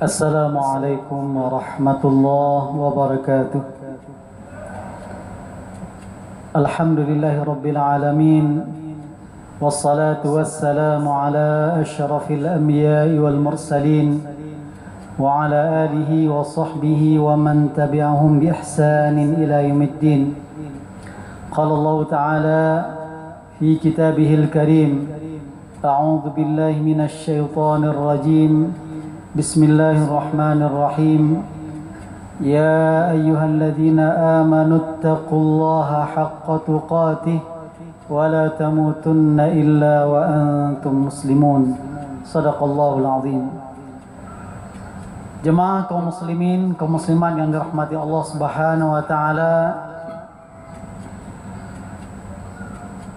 السلام عليكم ورحمة الله وبركاته. الحمد لله رب العالمين، والصلاة والسلام على أشرف الأنبياء والمرسلين وعلى آله وصحبه ومن تبعهم بإحسان إلى يوم الدين. قال الله تعالى في كتابه الكريم: أعوذ بالله من الشيطان الرجيم، بسم الله الرحمن الرحيم. يا أيها الذين آمنوا اتقوا الله حق تقاته ولا تموتن إلا وأنتم مسلمون. صدق الله العظيم. Jemaah kaum muslimin, kaum muslimat yang dirahmati Allah Subhanahu wa taala.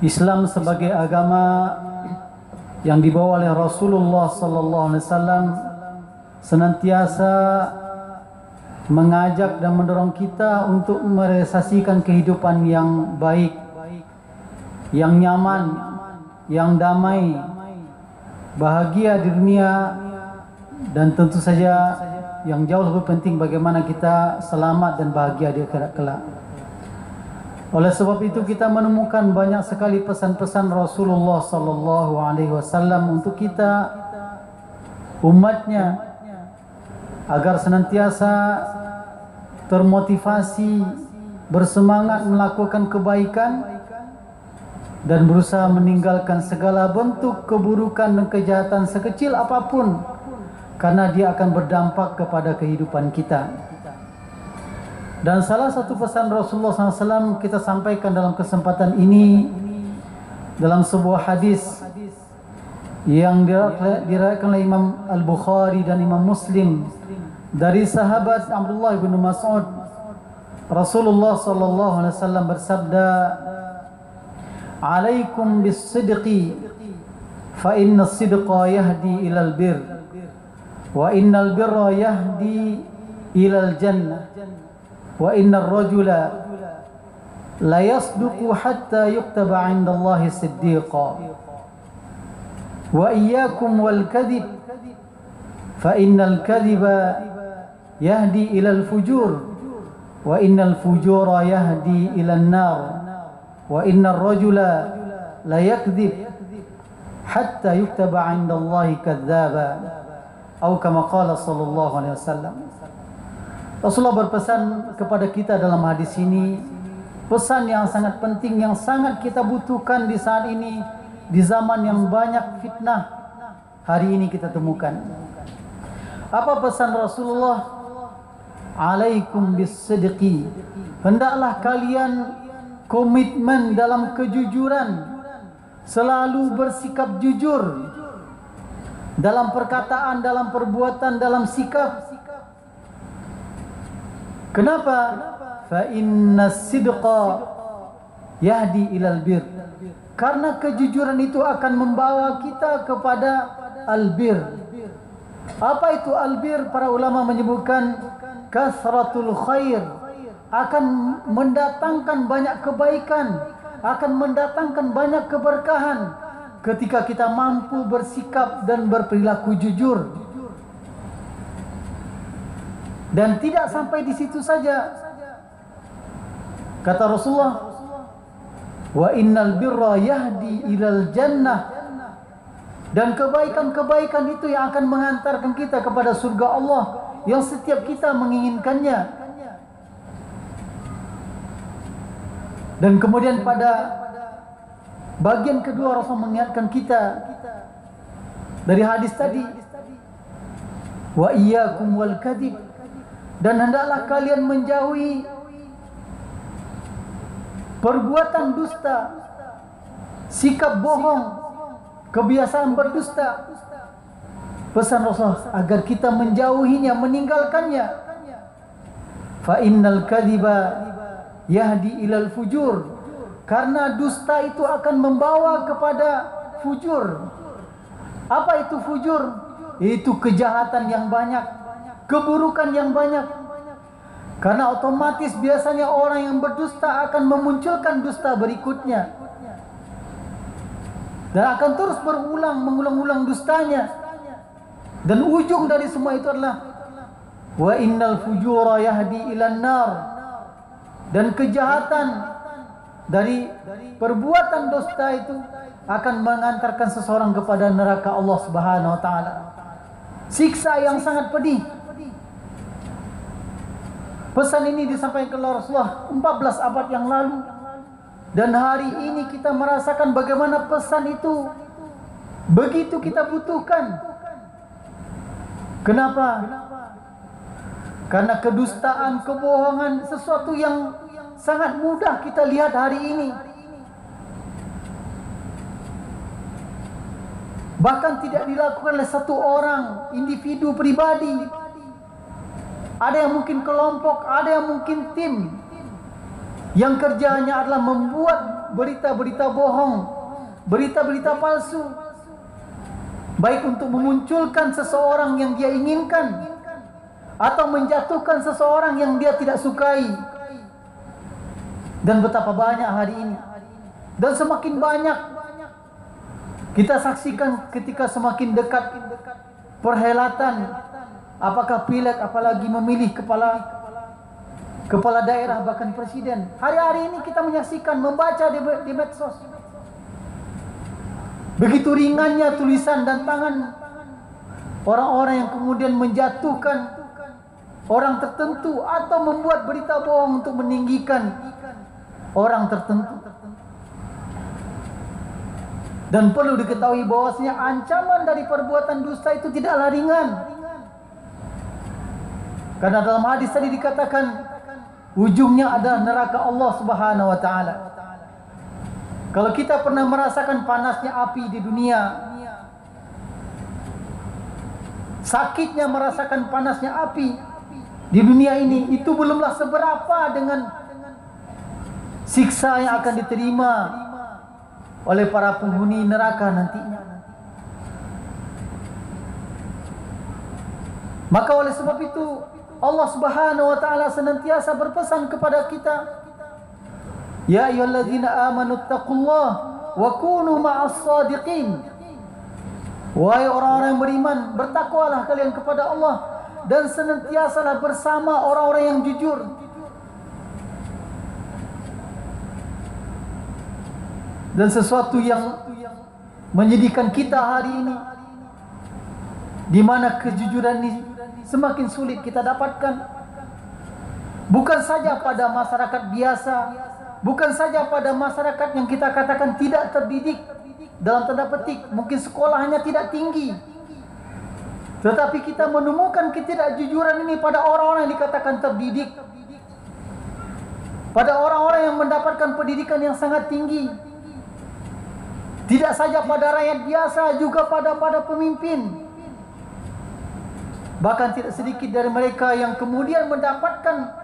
Islam sebagai agama yang dibawa oleh Rasulullah sallallahu alaihi wasallam senantiasa mengajak dan mendorong kita untuk merealisasikan kehidupan yang baik, yang nyaman, yang damai, bahagia di dunia, dan tentu saja yang jauh lebih penting bagaimana kita selamat dan bahagia di akhirat kelak. Oleh sebab itu kita menemukan banyak sekali pesan-pesan Rasulullah sallallahu alaihi wasallam untuk kita umatnya agar senantiasa termotivasi, bersemangat melakukan kebaikan dan berusaha meninggalkan segala bentuk keburukan dan kejahatan sekecil apapun, karena dia akan berdampak kepada kehidupan kita. Dan salah satu pesan Rasulullah SAW kita sampaikan dalam kesempatan ini dalam sebuah hadis yang diriwayatkan oleh Imam Al-Bukhari dan Imam Muslim dari sahabat Abdullah bin Mas'ud. Rasulullah SAW bersabda, "Alaikum bis-sidqi, fa inna as-sidqa yahdi ilal bir, wa innal birra yahdi ilal jannah, wa innal rajula la yasduqu hatta yuktaba 'inda Allahi siddiqa, wa iyyakum wal kadhib, fa innal kadhiba yahdi ilal fujur, wa innal fujura yahdi ilan nar, wa innal rajula la yakdhib hatta yuktaba 'inda Allahi kadzdzaba." Atau kama qala sallallahu alaihi wasallam. Rasulullah berpesan kepada kita dalam hadis ini pesan yang sangat penting, yang sangat kita butuhkan di saat ini, di zaman yang banyak fitnah hari ini kita temukan. Apa pesan Rasulullah? Alaikum bis-sidqi, hendaklah kalian komitmen dalam kejujuran, selalu bersikap jujur dalam perkataan, dalam perbuatan, dalam sikap. Kenapa? Fa inna sidqa yahdi ilal bir. Karena kejujuran itu akan membawa kita kepada albir. Apa itu albir? Para ulama menyebutkan kasratul khair, akan mendatangkan banyak kebaikan, akan mendatangkan banyak keberkahan ketika kita mampu bersikap dan berperilaku jujur. Dan tidak sampai di situ saja. Kata Rasulullah, wa innal birra yahdi ilal jannah. Dan kebaikan-kebaikan itu yang akan mengantarkan kita kepada surga Allah yang setiap kita menginginkannya. Dan kemudian pada bagian kedua Rasul mengingatkan kita dari hadis tadi, wa iyyakum wal kadhib, dan hendaklah kalian menjauhi perbuatan dusta, sikap bohong, kebiasaan berdusta. Pesan Rasul agar kita menjauhinya, meninggalkannya. Fa innal kadhiba yahdi ilal fujur, karena dusta itu akan membawa kepada fujur. Apa itu fujur? Itu kejahatan yang banyak, keburukan yang banyak. Karena otomatis biasanya orang yang berdusta akan memunculkan dusta berikutnya, dan akan terus mengulang-ulang dustanya. Dan ujung dari semua itu adalah wa innal fujura yahdi ilan nar, dan kejahatan dari perbuatan dusta itu akan mengantarkan seseorang kepada neraka Allah Subhanahu wa taala. Siksa yang sangat pedih. Pesan ini disampaikan oleh Rasulullah 14 abad yang lalu, dan hari ini kita merasakan bagaimana pesan itu begitu kita butuhkan. Kenapa? Karena kedustaan, kebohongan, sesuatu yang sangat mudah kita lihat hari ini. Bahkan tidak dilakukan oleh satu orang, individu, pribadi. Ada yang mungkin kelompok, ada yang mungkin tim, yang kerjanya adalah membuat berita-berita bohong, berita-berita palsu, baik untuk memunculkan seseorang yang dia inginkan atau menjatuhkan seseorang yang dia tidak sukai. Dan betapa banyak hari ini, dan semakin banyak kita saksikan ketika semakin dekat perhelatan, apakah pileg, apalagi memilih kepala daerah, bahkan presiden. Hari-hari ini kita menyaksikan, membaca di medsos, begitu ringannya tulisan dan tangan orang-orang yang kemudian menjatuhkan orang tertentu atau membuat berita bohong untuk meninggikan orang tertentu. Dan perlu diketahui bahwasanya ancaman dari perbuatan dusta itu tidaklah ringan. Karena dalam hadis tadi dikatakan ujungnya adalah neraka Allah Subhanahu wa taala. Kalau kita pernah merasakan panasnya api di dunia, sakitnya merasakan panasnya api di dunia ini, itu belumlah seberapa dengan siksa yang akan diterima oleh para penghuni neraka nantinya. Maka oleh sebab itu Allah Subhanahu wa taala senantiasa berpesan kepada kita, ya ayyuhalladzina amanu taqullaha wa kunu ma'as shadiqin. Wahai orang-orang yang beriman, bertakwalah kalian kepada Allah dan senantiasalah bersama orang-orang yang jujur. Dan sesuatu yang menyedihkan kita hari ini, di mana kejujuran ini semakin sulit kita dapatkan. Bukan saja pada masyarakat biasa, bukan saja pada masyarakat yang kita katakan tidak terdidik, dalam tanda petik, mungkin sekolahnya tidak tinggi, tetapi kita menemukan ketidakjujuran ini pada orang-orang yang dikatakan terdidik, pada orang-orang yang mendapatkan pendidikan yang sangat tinggi. Tidak saja pada rakyat biasa, juga pada pemimpin. Bahkan tidak sedikit dari mereka yang kemudian mendapatkan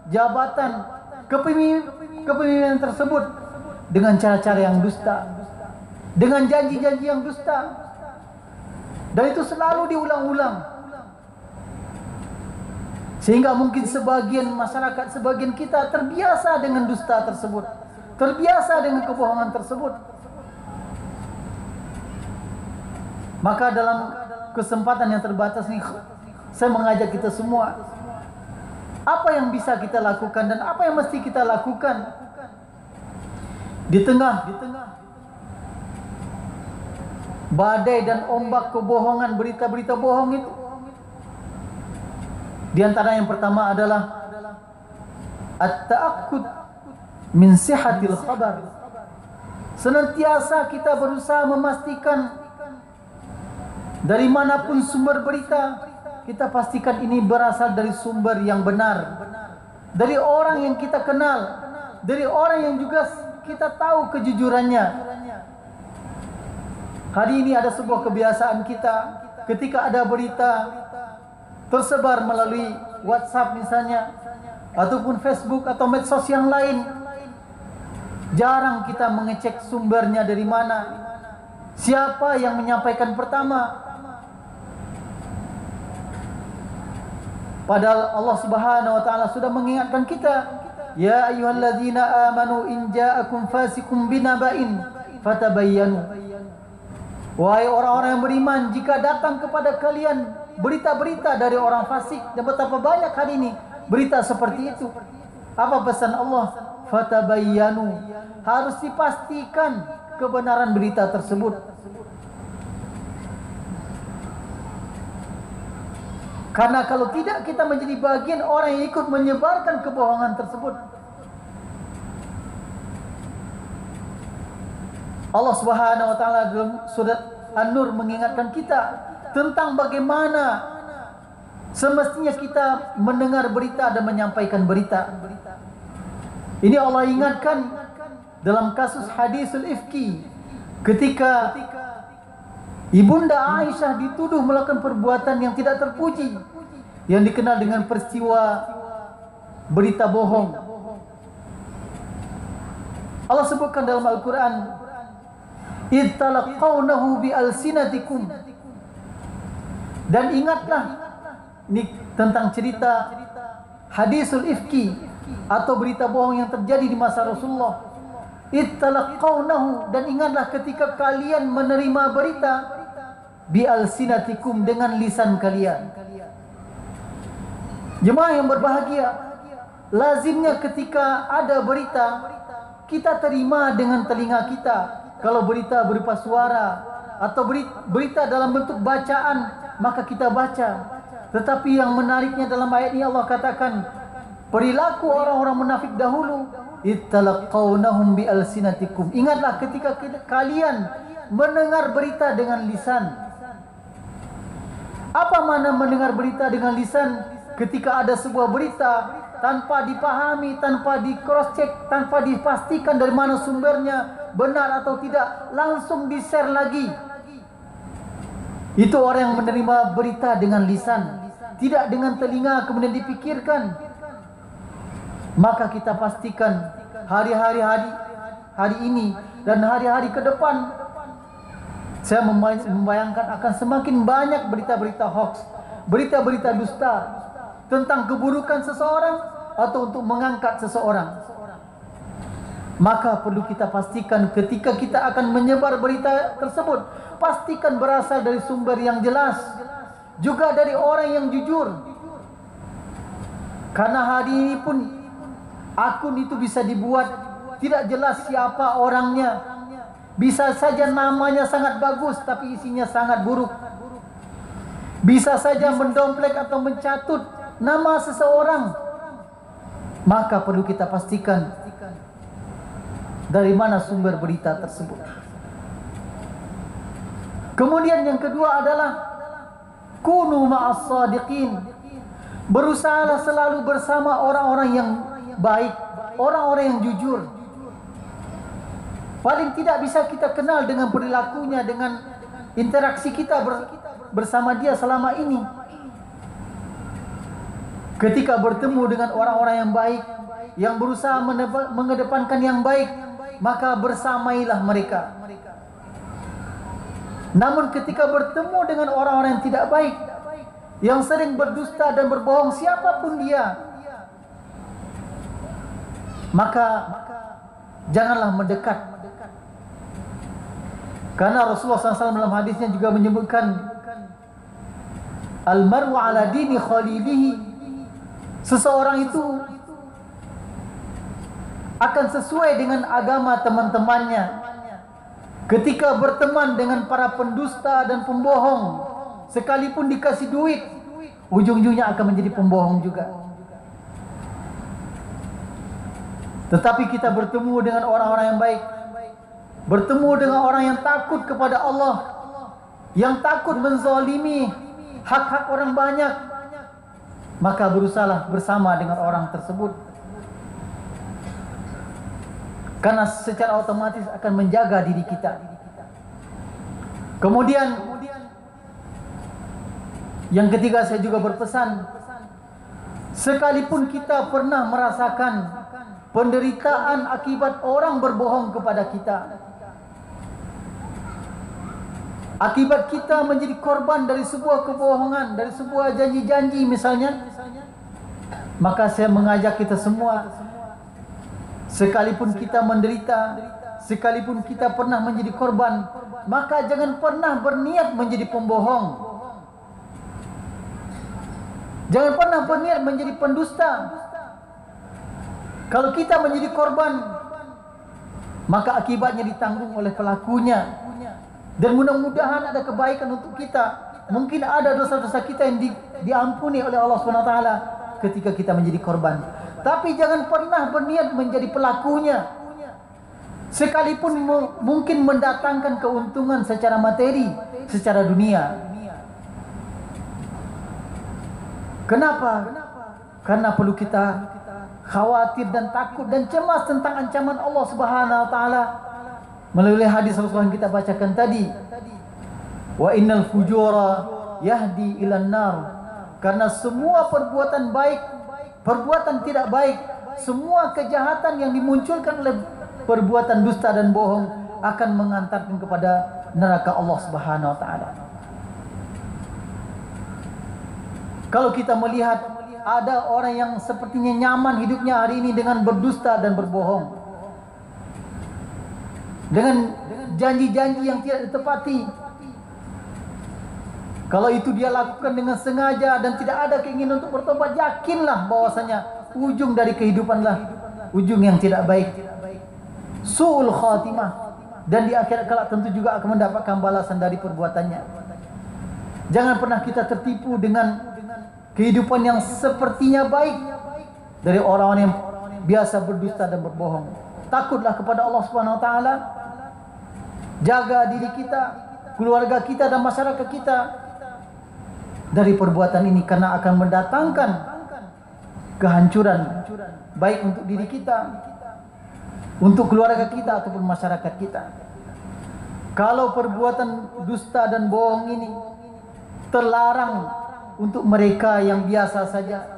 jabatan kepemimpinan tersebut dengan cara-cara yang dusta, dengan janji-janji yang dusta. Dan itu selalu diulang-ulang, sehingga mungkin sebagian masyarakat, sebagian kita terbiasa dengan dusta tersebut, terbiasa dengan kebohongan tersebut. Maka dalam kesempatan yang terbatas ini, saya mengajak kita semua, apa yang bisa kita lakukan dan apa yang mesti kita lakukan di tengah badai dan ombak kebohongan, berita-berita bohong itu. Di antara yang pertama adalah at-ta'akkud min sihhatil khabar. Senantiasa kita berusaha memastikan dari manapun sumber berita, kita pastikan ini berasal dari sumber yang benar, dari orang yang kita kenal, dari orang yang juga kita tahu kejujurannya. Hari ini ada sebuah kebiasaan kita, ketika ada berita tersebar melalui WhatsApp misalnya, ataupun Facebook atau medsos yang lain, jarang kita mengecek sumbernya dari mana, siapa yang menyampaikan pertama. Padahal Allah Subhanahu wa taala sudah mengingatkan kita, ya ayyuhalladzina amanu in ja'akum fasiqun binaba'in fatabayyanu. Wahai orang-orang yang beriman, jika datang kepada kalian berita-berita dari orang fasik, dan betapa banyak hari ini berita seperti itu. Apa pesan Allah? Fatabayyanu, harus dipastikan kebenaran berita tersebut. Karena kalau tidak, kita menjadi bagian orang yang ikut menyebarkan kebohongan tersebut. Allah Subhanahu wa taala dalam surat An-Nur mengingatkan kita tentang bagaimana semestinya kita mendengar berita dan menyampaikan berita. Ini Allah ingatkan dalam kasus hadisul ifki, ketika Ibunda Aisyah dituduh melakukan perbuatan yang tidak terpuji, yang dikenal dengan peristiwa berita bohong. Allah sebutkan dalam Al-Quran, "Idh talaqawnahu bi alsinatikum." Dan ingatlah, ini tentang cerita hadisul ifki atau berita bohong yang terjadi di masa Rasulullah. "Idh talaqawnahu," dan ingatlah ketika kalian menerima berita bi alsinatikum, dengan lisan kalian. Jemaah yang berbahagia, lazimnya ketika ada berita, kita terima dengan telinga kita. Kalau berita berupa suara atau berita dalam bentuk bacaan, maka kita baca. Tetapi yang menariknya dalam ayat ini Allah katakan, perilaku orang-orang munafik dahulu, ittalaqawnahum bi alsinatikum. Ingatlah ketika kalian mendengar berita dengan lisan. Apa makna mendengar berita dengan lisan? Ketika ada sebuah berita tanpa dipahami, tanpa di cross check, tanpa dipastikan dari mana sumbernya, benar atau tidak, langsung di-share lagi. Itu orang yang menerima berita dengan lisan, tidak dengan telinga kemudian dipikirkan. Maka kita pastikan hari ini dan hari-hari ke depan, saya membayangkan akan semakin banyak berita-berita hoax, berita-berita dusta tentang keburukan seseorang atau untuk mengangkat seseorang. Maka perlu kita pastikan ketika kita akan menyebar berita tersebut, pastikan berasal dari sumber yang jelas, juga dari orang yang jujur. Karena hari ini pun akun itu bisa dibuat tidak jelas siapa orangnya. Bisa saja namanya sangat bagus tapi isinya sangat buruk. Bisa saja mendomplek atau mencatut nama seseorang. Maka perlu kita pastikan dari mana sumber berita tersebut. Kemudian yang kedua adalah kunu ma'as sadiqin. Berusahalah selalu bersama orang-orang yang baik, orang-orang yang jujur. Paling tidak bisa kita kenal dengan perilakunya, dengan interaksi kita bersama dia selama ini. Ketika bertemu dengan orang-orang yang baik, yang berusaha mengedepankan yang baik, maka bersamailah mereka. Namun ketika bertemu dengan orang-orang yang tidak baik, yang sering berdusta dan berbohong, siapapun dia, maka janganlah mendekat. Karena Rasulullah SAW dalam hadisnya juga menyebutkan, Al-mar'u ala dini khalilihi. Seseorang itu akan sesuai dengan agama teman-temannya. Ketika berteman dengan para pendusta dan pembohong, sekalipun dikasih duit, ujung-ujungnya akan menjadi pembohong juga. Tetapi kita bertemu dengan orang-orang yang baik, bertemu dengan orang yang takut kepada Allah, yang takut menzalimi hak-hak orang banyak, maka berusahalah bersama dengan orang tersebut. Karena secara otomatis akan menjaga diri kita. Kemudian yang ketiga, saya juga berpesan, sekalipun kita pernah merasakan penderitaan akibat orang berbohong kepada kita, akibat kita menjadi korban dari sebuah kebohongan, dari sebuah janji-janji misalnya, maka saya mengajak kita semua, sekalipun kita menderita, sekalipun kita pernah menjadi korban, maka jangan pernah berniat menjadi pembohong. Jangan pernah berniat menjadi pendusta. Kalau kita menjadi korban, maka akibatnya ditanggung oleh pelakunya. Dan mudah-mudahan ada kebaikan untuk kita. Mungkin ada dosa-dosa kita yang diampuni oleh Allah SWT ketika kita menjadi korban. Tapi jangan pernah berniat menjadi pelakunya. Sekalipun mungkin mendatangkan keuntungan secara materi, secara dunia. Kenapa? Karena perlu kita khawatir dan takut dan cemas tentang ancaman Allah Subhanahu wa taala melalui hadis Rasulullah yang kita bacakan tadi. Wa innal fujura yahdi ilan nar. Karena semua perbuatan baik, perbuatan tidak baik, semua kejahatan yang dimunculkan oleh perbuatan dusta dan bohong akan mengantarkan kepada neraka Allah Subhanahu wa taala. Kalau kita melihat ada orang yang sepertinya nyaman hidupnya hari ini dengan berdusta dan berbohong, dengan janji-janji yang tidak ditepati. Kalau itu dia lakukan dengan sengaja dan tidak ada keinginan untuk bertobat, yakinlah bahwasanya ujung dari kehidupanlah ujung yang tidak baik, su'ul khatimah, dan di akhirat kelak tentu juga akan mendapatkan balasan dari perbuatannya. Jangan pernah kita tertipu dengan kehidupan yang sepertinya baik dari orang-orang yang biasa berdusta dan berbohong. Takutlah kepada Allah Subhanahu wa taala. Jaga diri kita, keluarga kita dan masyarakat kita dari perbuatan ini, karena akan mendatangkan kehancuran baik untuk diri kita, untuk keluarga kita ataupun masyarakat kita. Kalau perbuatan dusta dan bohong ini terlarang untuk mereka yang biasa saja,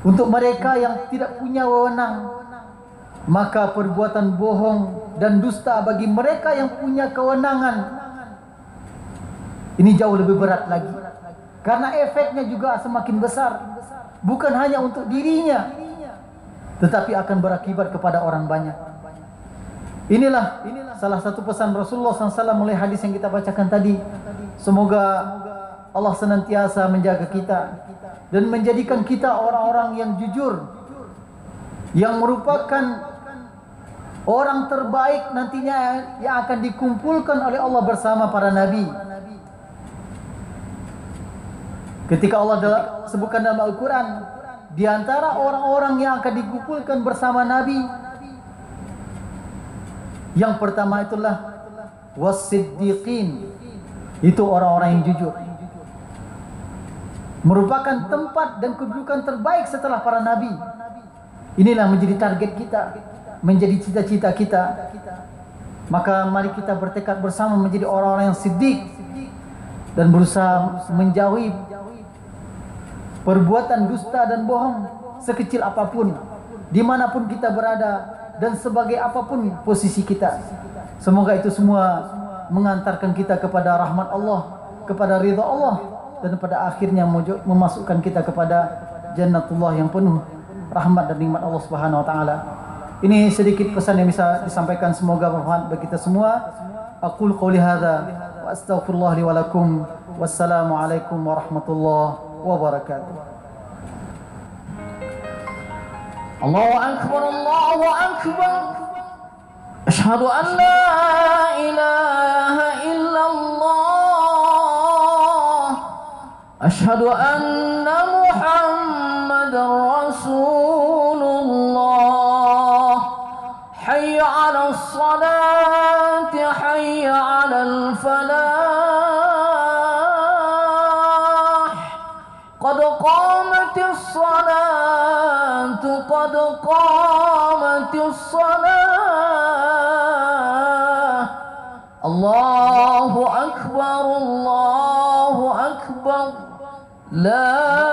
untuk mereka yang tidak punya wewenang, maka perbuatan bohong dan dusta bagi mereka yang punya kewenangan ini jauh lebih berat lagi, karena efeknya juga semakin besar, bukan hanya untuk dirinya, tetapi akan berakibat kepada orang banyak. Inilah salah satu pesan Rasulullah SAW melalui hadis yang kita bacakan tadi. Semoga Allah senantiasa menjaga kita dan menjadikan kita orang-orang yang jujur, yang merupakan orang terbaik nantinya yang akan dikumpulkan oleh Allah bersama para nabi. Ketika Allah sebutkan dalam Al-Quran, di antara orang-orang yang akan dikumpulkan bersama nabi, yang pertama itulah was-siddiqin, itu orang-orang yang jujur, merupakan tempat dan kedudukan terbaik setelah para nabi. Inilah menjadi target kita, menjadi cita-cita kita. Maka mari kita bertekad bersama menjadi orang-orang yang siddiq dan berusaha menjauhi perbuatan dusta dan bohong sekecil apapun, dimanapun kita berada dan sebagai apapun posisi kita. Semoga itu semua mengantarkan kita kepada rahmat Allah, kepada ridha Allah, dan pada akhirnya memasukkan kita kepada jannatullah yang penuh rahmat dan nikmat Allah Subhanahu wa taala. Ini sedikit pesan yang bisa disampaikan, semoga bermanfaat bagi kita semua. Aqul qouli hadza wa astaghfirullah li wa lakum. Wassalamu alaikum warahmatullahi wabarakatuh. Allahu akbar, Allahu akbar. Asyhadu an la ilaha illallah. Asyhadu anna Muhammadar Rasulullah. Hayya 'alas salati, hayya 'alal falah. Qad qamatis salatu, qad qamatis salah. Allahu akbar, Allahu akbar. La